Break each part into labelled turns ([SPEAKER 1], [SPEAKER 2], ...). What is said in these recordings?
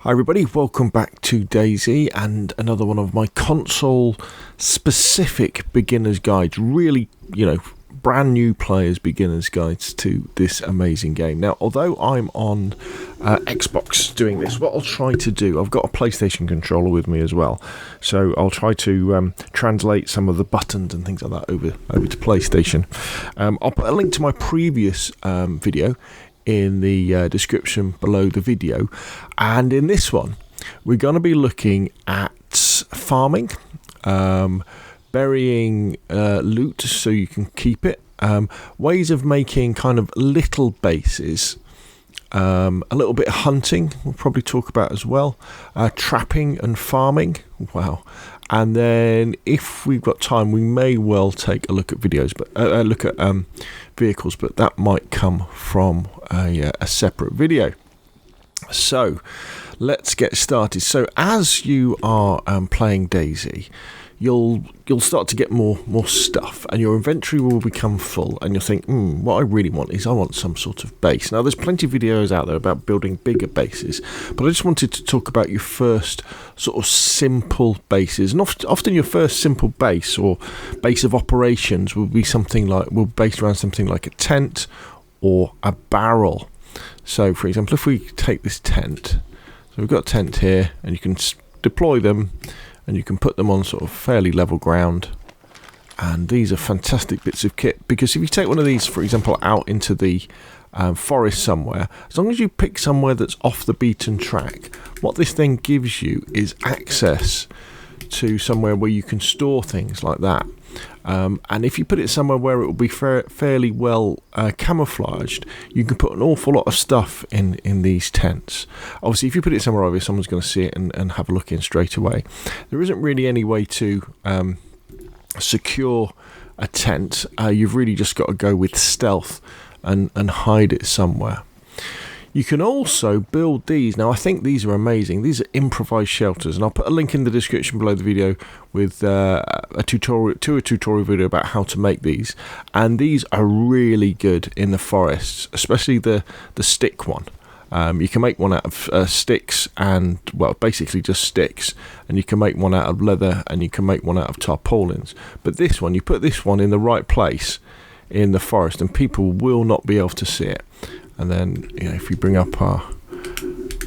[SPEAKER 1] Hi everybody, welcome back to DayZ and another one of my console specific beginner's guides, really, brand new players beginner's guides to this amazing game. Now, although I'm on Xbox doing this, what I'll try to do, I've got a PlayStation controller with me as well, so I'll try to translate some of the buttons and things like that over to PlayStation. I'll put a link to my previous video in the description below the video, and in this one we're going to be looking at farming, burying loot so you can keep it, ways of making kind of little bases, a little bit of hunting we'll probably talk about as well, trapping and farming, and then if we've got time we may well take a look at videos, but look at vehicles, but that might come from a separate video. So let's get started. So as you are playing DayZ, you'll start to get more stuff, and your inventory will become full, and you'll think, what I really want is I want some sort of base. Now there's plenty of videos out there about building bigger bases, but I just wanted to talk about your first sort of simple bases, and often your first simple base or base of operations will be based around something like a tent or a barrel. So for example, if we take this tent, so we've got a tent here, and you can deploy them and you can put them on sort of fairly level ground, and these are fantastic bits of kit, because if you take one of these, for example, out into the forest somewhere, as long as you pick somewhere that's off the beaten track, what this then gives you is access to somewhere where you can store things like that. And if you put it somewhere where it will be fairly well camouflaged, you can put an awful lot of stuff in these tents. Obviously, if you put it somewhere obvious, someone's going to see it and have a look in straight away. There isn't really any way to secure a tent. You've really just got to go with stealth and hide it somewhere. You can also build these. Now, I think these are amazing. These are improvised shelters, and I'll put a link in the description below the video with a tutorial video about how to make these. And these are really good in the forests, especially the stick one. You can make one out of sticks and, basically just sticks, and you can make one out of leather, and you can make one out of tarpaulins. But this one, you put this one in the right place in the forest, and people will not be able to see it. And then, if we bring up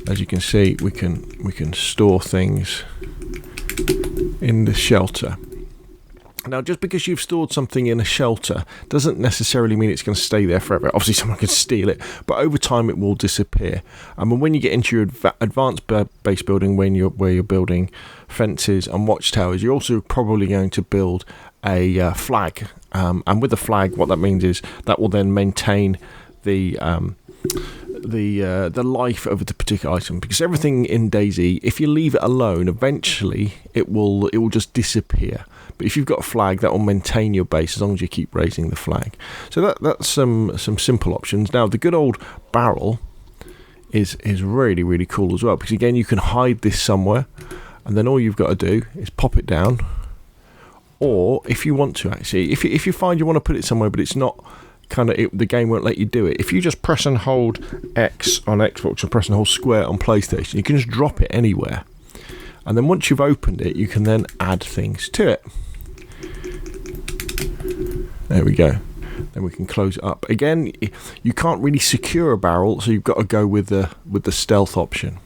[SPEAKER 1] as you can see, we can store things in the shelter. Now, just because you've stored something in a shelter doesn't necessarily mean it's going to stay there forever. Obviously, someone can steal it, but over time it will disappear. And when you get into your advanced base building, where you're building fences and watchtowers, you're also probably going to build a flag. And with a flag, what that means is that will then maintain the life of the particular item, because everything in DayZ, if you leave it alone, eventually it will just disappear. But if you've got a flag, that will maintain your base as long as you keep raising the flag. So that's some simple options. Now the good old barrel is really, really cool as well, because again you can hide this somewhere, and then all you've got to do is pop it down. Or if you want to, actually, if you find you want to put it somewhere but it's not the game won't let you do it, if you just press and hold X on Xbox and press and hold square on PlayStation, you can just drop it anywhere, and then once you've opened it, you can then add things to it. There we go. Then we can close it up. Again, you can't really secure a barrel, so you've got to go with the stealth option.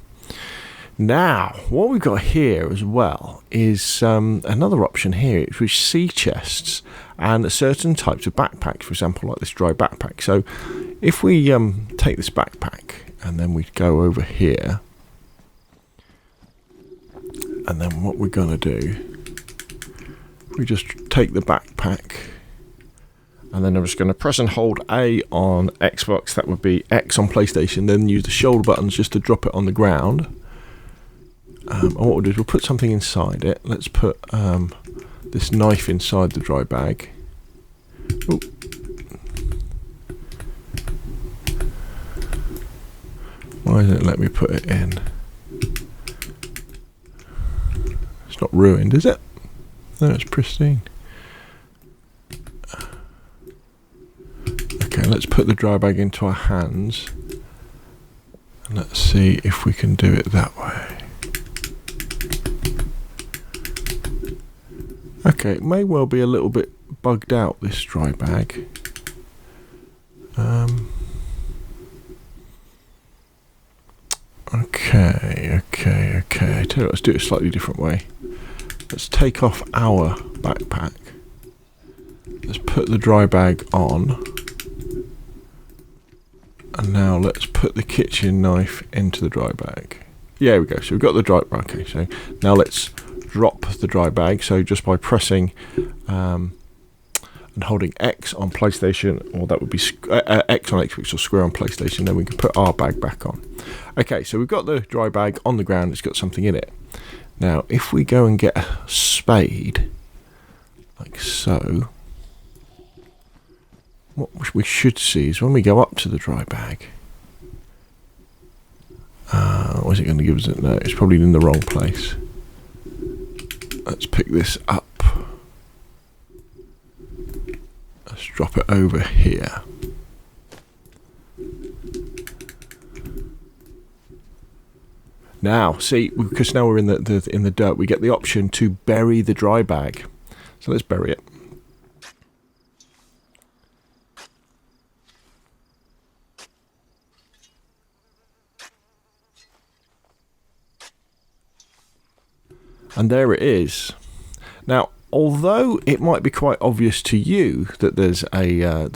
[SPEAKER 1] Now, what we've got here as well is another option here, which is sea chests and certain types of backpacks, for example, like this dry backpack. So if we take this backpack and then we go over here, and then what we're going to do, we just take the backpack, and then I'm just going to press and hold A on Xbox, that would be X on PlayStation, then use the shoulder buttons just to drop it on the ground. And what we'll do is we'll put something inside it. Let's put this knife inside the dry bag. Ooh. Why doesn't it let me put it in? It's not ruined, is it? No, it's pristine. Okay, let's put the dry bag into our hands. Let's see if we can do it that way. Okay, it may well be a little bit bugged out, this dry bag. Okay. I tell you what, let's do it a slightly different way. Let's take off our backpack. Let's put the dry bag on. And now let's put the kitchen knife into the dry bag. Yeah, there we go. So we've got the dry bag. Okay, so now let's drop the dry bag. So just by pressing and holding X on PlayStation, or that would be X on Xbox or square on PlayStation, then we can put our bag back on. Okay, so we've got the dry bag on the ground. It's got something in it. Now, if we go and get a spade, like so, what we should see is when we go up to the dry bag, what is it going to give us? No, it's probably in the wrong place. Let's pick this up. Let's drop it over here. Now, see, because now we're in the dirt, we get the option to bury the dry bag. So let's bury it. And there it is. Now, although it might be quite obvious to you that there's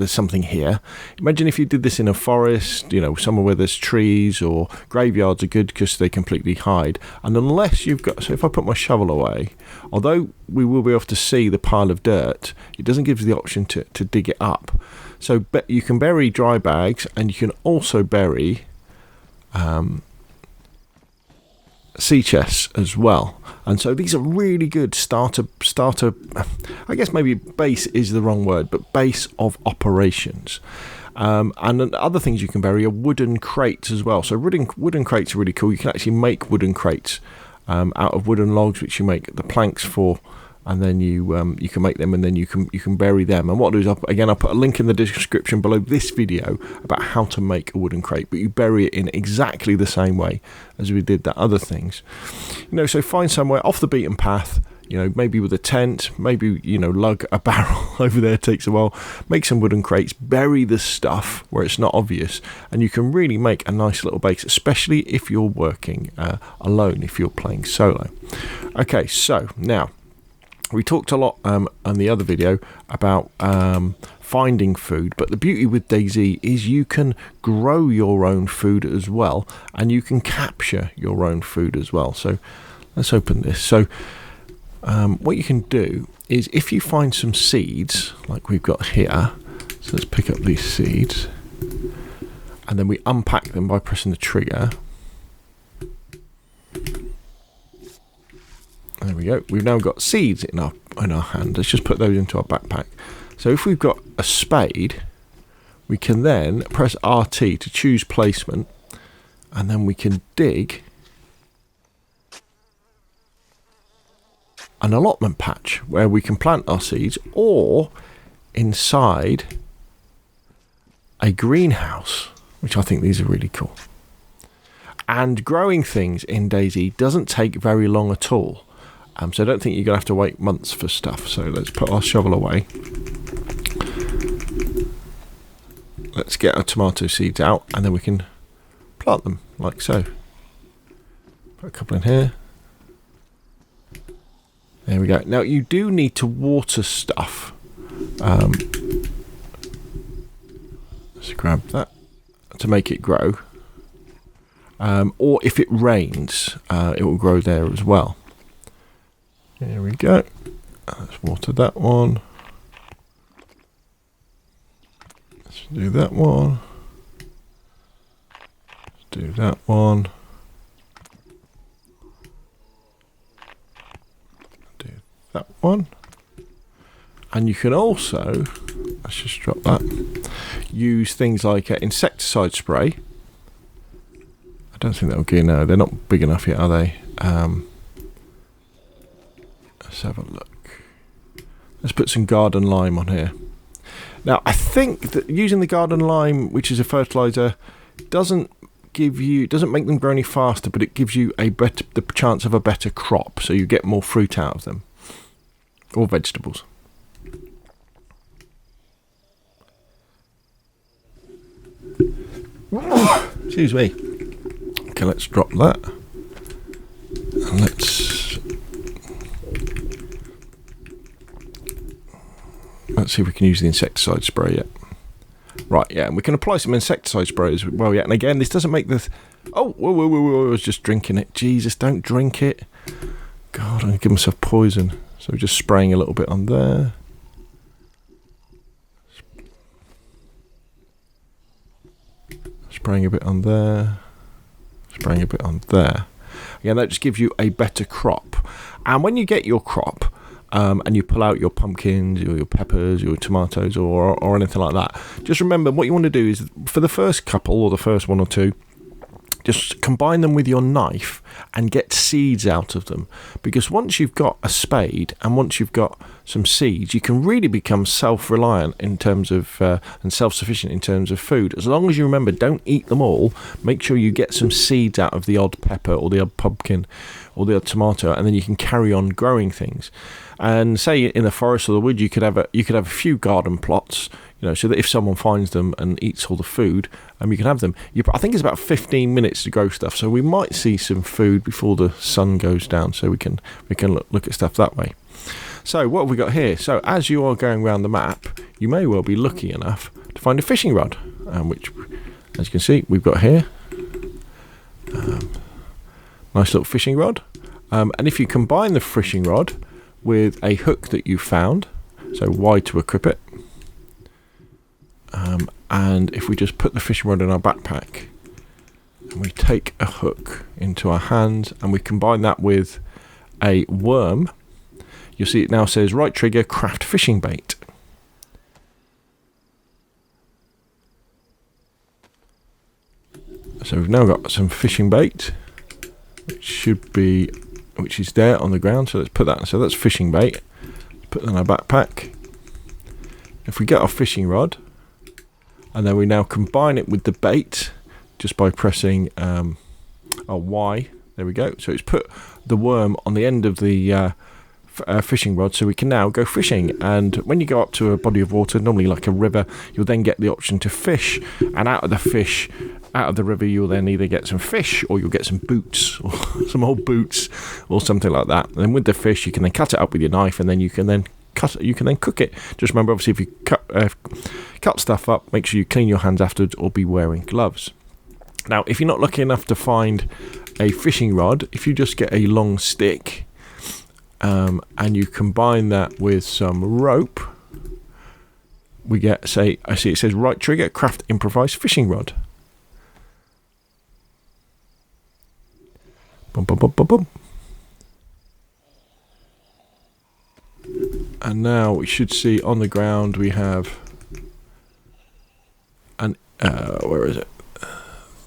[SPEAKER 1] something here, imagine if you did this in a forest, you know, somewhere where there's trees, or graveyards are good because they completely hide. And unless you've got, so if I put my shovel away, although we will be able to see the pile of dirt, it doesn't give you the option to dig it up. So you can bury dry bags, and you can also bury sea chests as well. And so these are really good starter, I guess maybe base is the wrong word, but base of operations. And then other things you can bury are wooden crates as well. So wooden crates are really cool. You can actually make wooden crates out of wooden logs, which you make the planks for, and then you can make them, and then you can bury them. And what I'll do is I'll put a link in the description below this video about how to make a wooden crate, but you bury it in exactly the same way as we did the other things. You know, so find somewhere off the beaten path, you know, maybe with a tent, maybe, you know, lug a barrel over there, takes a while, make some wooden crates, bury the stuff where it's not obvious, and you can really make a nice little base, especially if you're working alone, if you're playing solo. Okay, so now, we talked a lot on the other video about finding food, but the beauty with DayZ is you can grow your own food as well, and you can capture your own food as well. So let's open this. So what you can do is, if you find some seeds like we've got here, so let's pick up these seeds, and then we unpack them by pressing the trigger. There we go. We've now got seeds in our hand. Let's just put those into our backpack. So if we've got a spade, we can then press RT to choose placement, and then we can dig an allotment patch where we can plant our seeds, or inside a greenhouse, which I think these are really cool. And growing things in DayZ doesn't take very long at all. So I don't think you're going to have to wait months for stuff. So let's put our shovel away. Let's get our tomato seeds out, and then we can plant them like so. Put a couple in here. There we go. Now you do need to water stuff. Let's grab that to make it grow. Or if it rains, it will grow there as well. Here we go. Let's water that one. Let's do that one. Let's do that one. Do that one. And you can also, let's just drop that, use things like insecticide spray. I don't think that'll get, no, they're not big enough yet, are they? Let's have a look. Let's put some garden lime on here. Now, I think that using the garden lime, which is a fertilizer, doesn't doesn't make them grow any faster, but it gives you the chance of a better crop, so you get more fruit out of them, or vegetables. Excuse me. Okay, let's drop that. And let's see if we can use the insecticide spray yet. Right, yeah, and we can apply some insecticide spray as well, yeah. And again, this doesn't make the... Oh, whoa, I was just drinking it. Jesus, don't drink it. God, I'm going to give myself poison. So just spraying a little bit on there. Spraying a bit on there. Spraying a bit on there. Again, that just gives you a better crop. And when you get your crop, and you pull out your pumpkins, or your peppers, your tomatoes, or anything like that, just remember what you want to do is, for the first couple, or the first one or two, just combine them with your knife and get seeds out of them. Because once you've got a spade and once you've got some seeds, you can really become self-reliant in terms of and self-sufficient in terms of food. As long as you remember, don't eat them all. Make sure you get some seeds out of the odd pepper or the odd pumpkin or the odd tomato, and then you can carry on growing things. And say in the forest or the wood, you could have a few garden plots, so that if someone finds them and eats all the food, you can have them. I think it's about 15 minutes to grow stuff, so we might see some food before the sun goes down, so we can look at stuff that way. So what have we got here? So as you are going around the map, you may well be lucky enough to find a fishing rod, which, as you can see, we've got here. Nice little fishing rod. And if you combine the fishing rod with a hook that you found, so Y to equip it, and if we just put the fishing rod in our backpack and we take a hook into our hands and we combine that with a worm, you'll see it now says right trigger, craft fishing bait. So we've now got some fishing bait, which is there on the ground. So let's put that. So that's fishing bait. Put that in our backpack. If we get our fishing rod, and then we now combine it with the bait just by pressing a Y. There we go. So it's put the worm on the end of the fishing rod, so we can now go fishing. And when you go up to a body of water, normally like a river, you'll then get the option to fish. And out of the river, you'll then either get some fish, or you'll get some boots, or some old boots, or something like that. And then with the fish, you can then cut it up with your knife, and then you can then cook it. Just remember, obviously, if you cut stuff up, make sure you clean your hands afterwards, or be wearing gloves. Now, if you're not lucky enough to find a fishing rod, if you just get a long stick, and you combine that with some rope, we get, I see it says right trigger, craft improvised fishing rod. Bum, bum, bum, bum, bum. And now we should see on the ground we have where is it?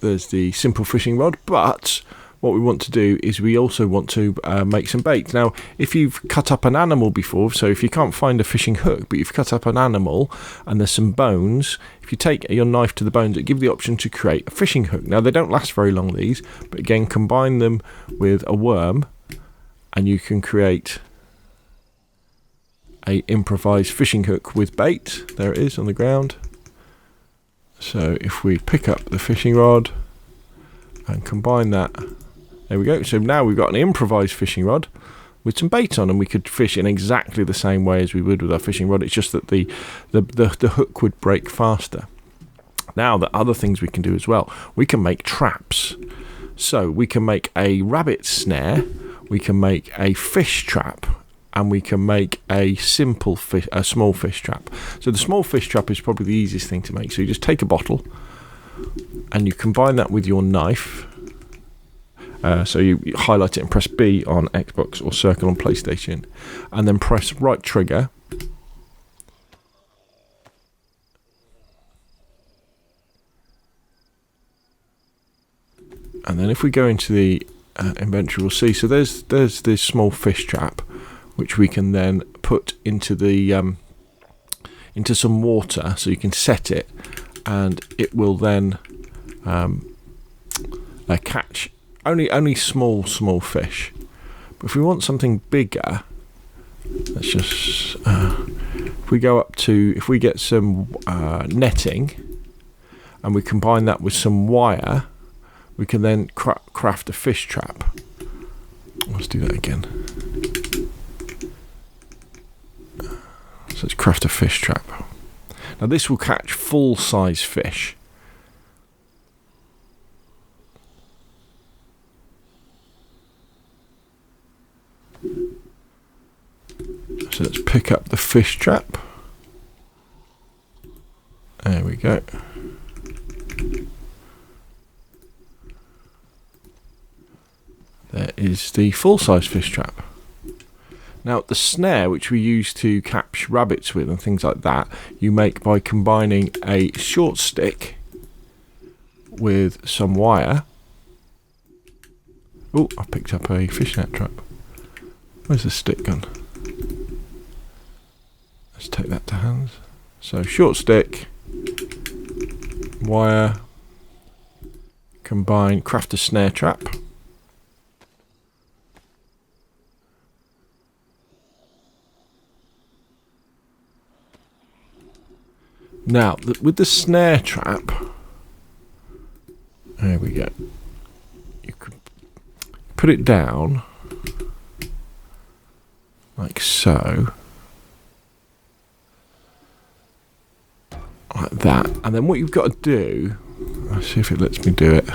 [SPEAKER 1] There's the simple fishing rod, but what we want to do is we also want to make some bait. Now, if you've cut up an animal before, so if you can't find a fishing hook, but you've cut up an animal and there's some bones, if you take your knife to the bones, it gives the option to create a fishing hook. Now, they don't last very long, these, but again, combine them with a worm and you can create a improvised fishing hook with bait. There it is on the ground. So if we pick up the fishing rod and combine that, there we go. So now we've got an improvised fishing rod with some bait on, and we could fish in exactly the same way as we would with our fishing rod. It's just that the hook would break faster. Now, the other things we can do as well, we can make traps. So we can make a rabbit snare, we can make a fish trap, and we can make a small fish trap. So the small fish trap is probably the easiest thing to make. So you just take a bottle and you combine that with your knife. So you highlight it and press B on Xbox or circle on PlayStation, and then press right trigger. And then if we go into the inventory, we'll see. So there's this small fish trap, which we can then put into the into some water, so you can set it, and it will then catch only small fish. But if we want something bigger, let's just if we get some netting and we combine that with some wire, we can then craft a fish trap. Let's do that again. So let's craft a fish trap. Now this will catch full-size fish. So let's pick up the fish trap. There we go. There is the full-size fish trap. Now the snare, which we use to catch rabbits with and things like that, you make by combining a short stick with some wire. Oh, I picked up a fishnet trap. Where's the stick gone? Let's take that to hands. So short stick, wire, combine, craft a snare trap. Now, with the snare trap, there we go. You can put it down like so, like that, and then what you've got to do, let's see if it lets me do it.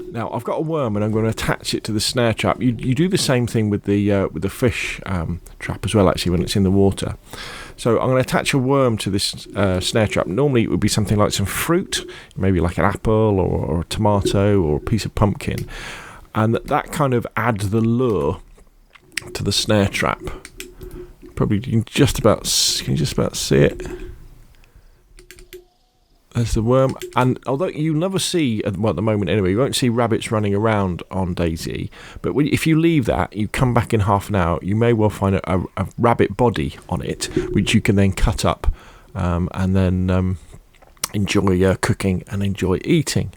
[SPEAKER 1] Now I've got a worm and I'm going to attach it to the snare trap. You do the same thing with the fish trap as well, actually, when it's in the water. So I'm going to attach a worm to this snare trap. Normally it would be something like some fruit, maybe like an apple or a tomato or a piece of pumpkin, and that kind of adds the lure to the snare trap. Probably can you just about see it. There's the worm, and although you never see, well, at the moment anyway, you won't see rabbits running around on DayZ, but if you leave that, you come back in half an hour, you may well find a rabbit body on it, which you can then cut up and then enjoy cooking and enjoy eating.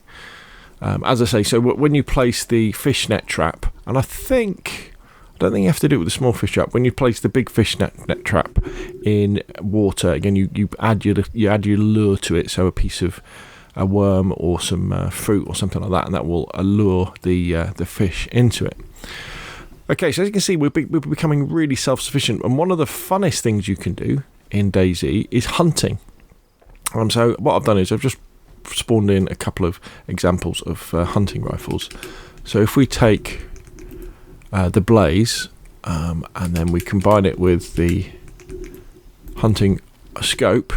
[SPEAKER 1] As I say, so when you place the fish net trap, and I don't think you have to do it with the small fish trap. When you place the big fish net trap in water, again, you add your lure to it, so a piece of a worm or some fruit or something like that, and that will allure the fish into it. Okay, so as you can see, we're becoming really self-sufficient, and one of the funnest things you can do in DayZ is hunting. So what I've done is I've just spawned in a couple of examples of hunting rifles. So if we take the blaze, and then we combine it with the hunting scope.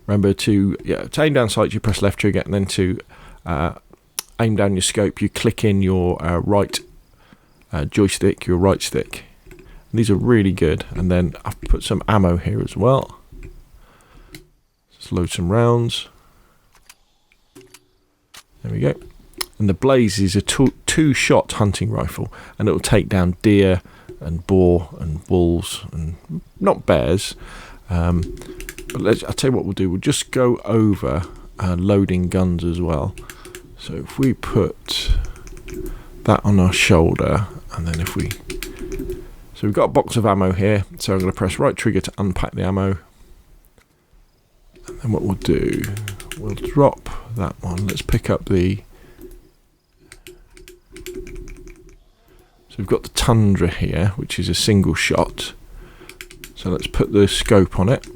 [SPEAKER 1] Remember to aim down sights, you press left trigger, and then to aim down your scope, you click in your right joystick, your right stick. And these are really good. And then I've put some ammo here as well. Just load some rounds. There we go. And the blaze is a two-shot hunting rifle, and it will take down deer and boar and wolves, and not bears. But I'll tell you what we'll do. We'll just go over loading guns as well. So if we put that on our shoulder, and then so we've got a box of ammo here. So I'm going to press right trigger to unpack the ammo. And then what we'll do, we'll drop that one. Let's pick up the... We've got the Tundra here, which is a single shot. So let's put the scope on it.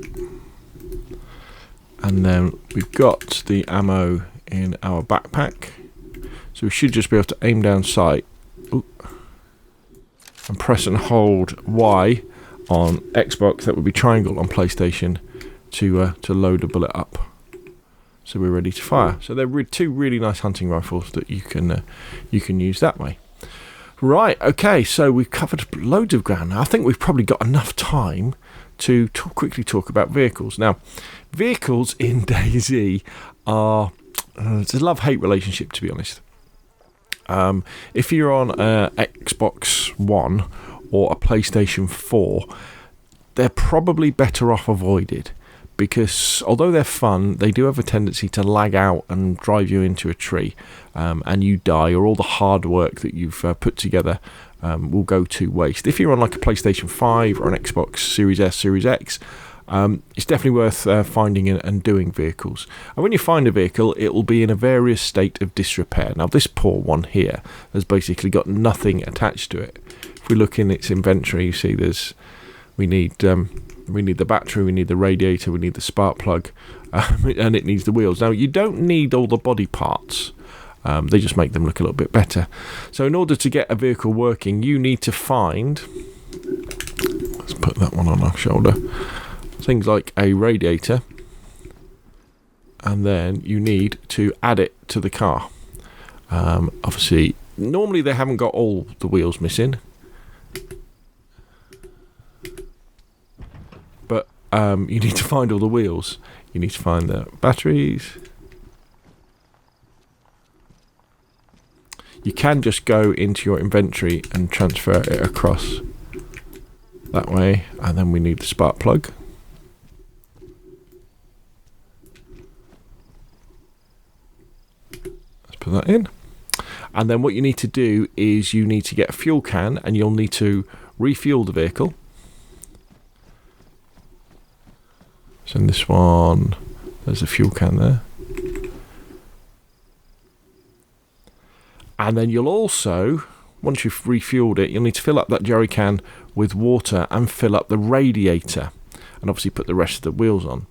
[SPEAKER 1] And then we've got the ammo in our backpack. So we should just be able to aim down sight. Ooh, and press and hold Y on Xbox, that would be triangle on PlayStation, to load a bullet up. So we're ready to fire. So they're two really nice hunting rifles that you can use that way. Right, okay, so we've covered loads of ground now. I think we've probably got enough time to quickly talk about vehicles. Now, vehicles in DayZ are... it's a love-hate relationship, to be honest. If you're on a Xbox One or a PlayStation 4, they're probably better off avoided, because although they're fun, they do have a tendency to lag out and drive you into a tree, and you die, or all the hard work that you've put together will go to waste. If you're on like a PlayStation 5 or an Xbox Series S, Series X, it's definitely worth finding and doing vehicles. And when you find a vehicle, it will be in a various state of disrepair. Now, this poor one here has basically got nothing attached to it. If we look in its inventory, you see we need the battery, we need the radiator, we need the spark plug, and it needs the wheels. Now, you don't need all the body parts. They just make them look a little bit better. So in order to get a vehicle working, you need to find, let's put that one on our shoulder, things like a radiator, and then you need to add it to the car. Obviously, normally they haven't got all the wheels missing, but you need to find all the wheels. You need to find the batteries. You can just go into your inventory and transfer it across that way, and then we need the spark plug. Let's put that in. And then what you need to do is you need to get a fuel can, and you'll need to refuel the vehicle. So in this one, there's a fuel can there. And then you'll also, once you've refueled it, you'll need to fill up that jerry can with water and fill up the radiator, and obviously put the rest of the wheels on.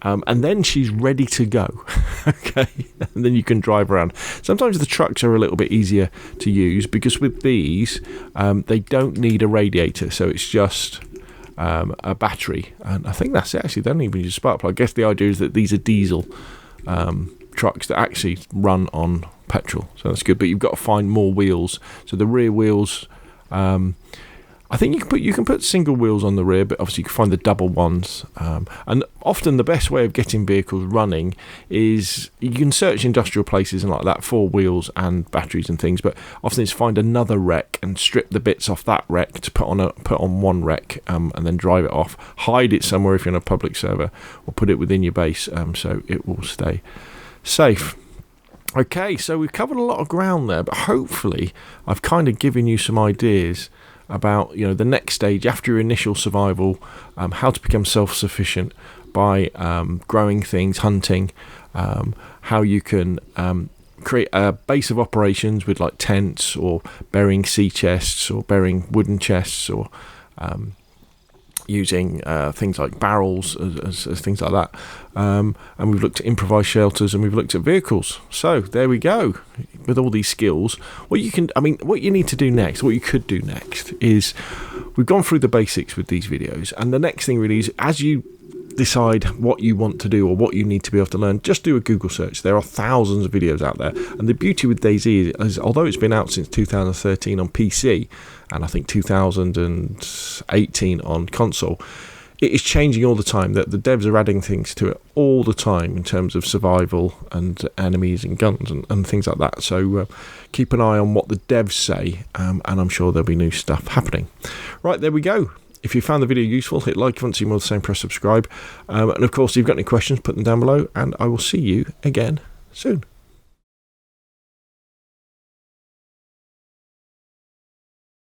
[SPEAKER 1] And then she's ready to go. Okay, and then you can drive around. Sometimes the trucks are a little bit easier to use, because with these, they don't need a radiator, so it's just a battery. And I think that's it, actually. They don't even use a spark plug. I guess the idea is that these are diesel trucks that actually run on petrol, so that's good. But you've got to find more wheels. So the rear wheels, I think you can put single wheels on the rear, but obviously you can find the double ones. And often the best way of getting vehicles running is you can search industrial places and like that for wheels and batteries and things, but often it's find another wreck and strip the bits off that wreck to put on one wreck, and then drive it off. Hide it somewhere if you're on a public server, or put it within your base, so it will stay safe. Okay, so we've covered a lot of ground there, but hopefully I've kind of given you some ideas about, the next stage after your initial survival, how to become self-sufficient by growing things, hunting, how you can create a base of operations with like tents, or burying sea chests, or burying wooden chests, or using things like barrels as things like that. And we've looked at improvised shelters, and we've looked at vehicles. So there we go. With all these skills, what you need to do next, what you could do next, is we've gone through the basics with these videos, and the next thing really is, as you decide what you want to do or what you need to be able to learn, just do a Google search. There are thousands of videos out there, and the beauty with DayZ is although it's been out since 2013 on PC, and I think 2018 on console, it is changing all the time. That the devs are adding things to it all the time in terms of survival and enemies and guns and things like that. So keep an eye on what the devs say, and I'm sure there'll be new stuff happening. Right, there we go. If you found the video useful, hit like. If you want to see more of the same, press subscribe. And of course, if you've got any questions, put them down below, and I will see you again soon.